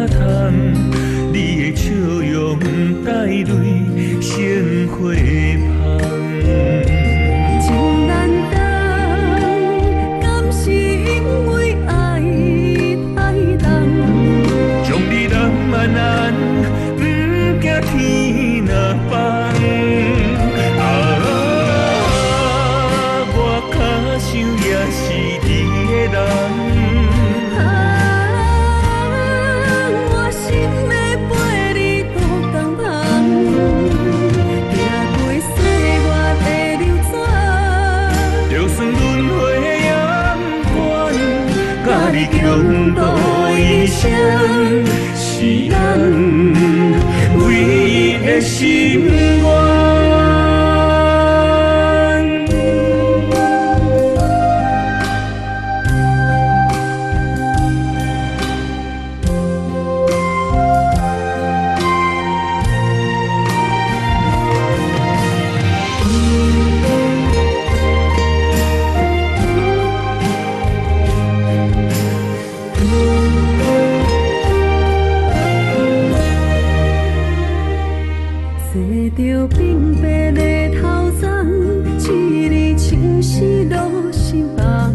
窗，你的笑容带泪成花香。情难当，敢是因为爱太重？将你浪漫安，不惊天若放。我较想也是你的人。我心的陪你渡江旁，行过岁月的流转，就算轮回的阳关，甲你共度一生，是咱唯一的心愿。坐着平白的头鬃，一日像是落心房。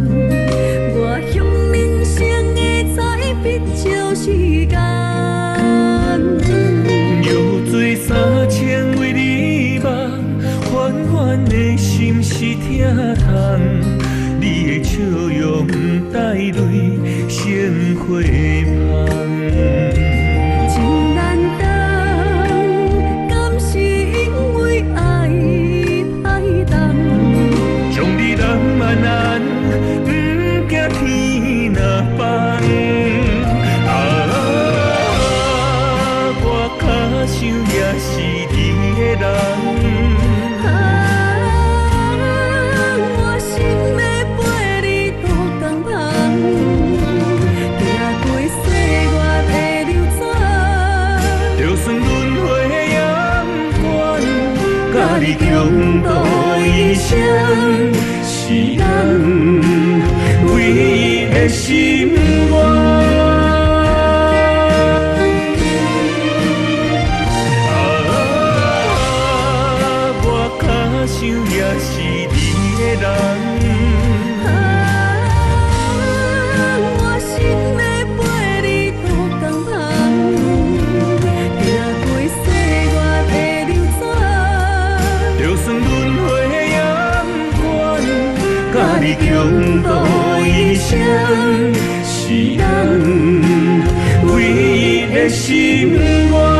我向人生的彩笔照时间。又做3000为你梦，缓缓的心是疼痛。你的笑容带泪成花香。情难当，敢是因为爱太重？将你浪漫安，不惊天若放。我较想也是你的人。我心的陪你渡江旁，行过岁月的流转，就算轮回的阳关，甲你共度一生，是咱唯一的心愿。我较想也是你的人。我心的陪你渡江旁，行过岁月的流转，就算轮回的阳关，甲你共度一生，是咱唯一的心愿。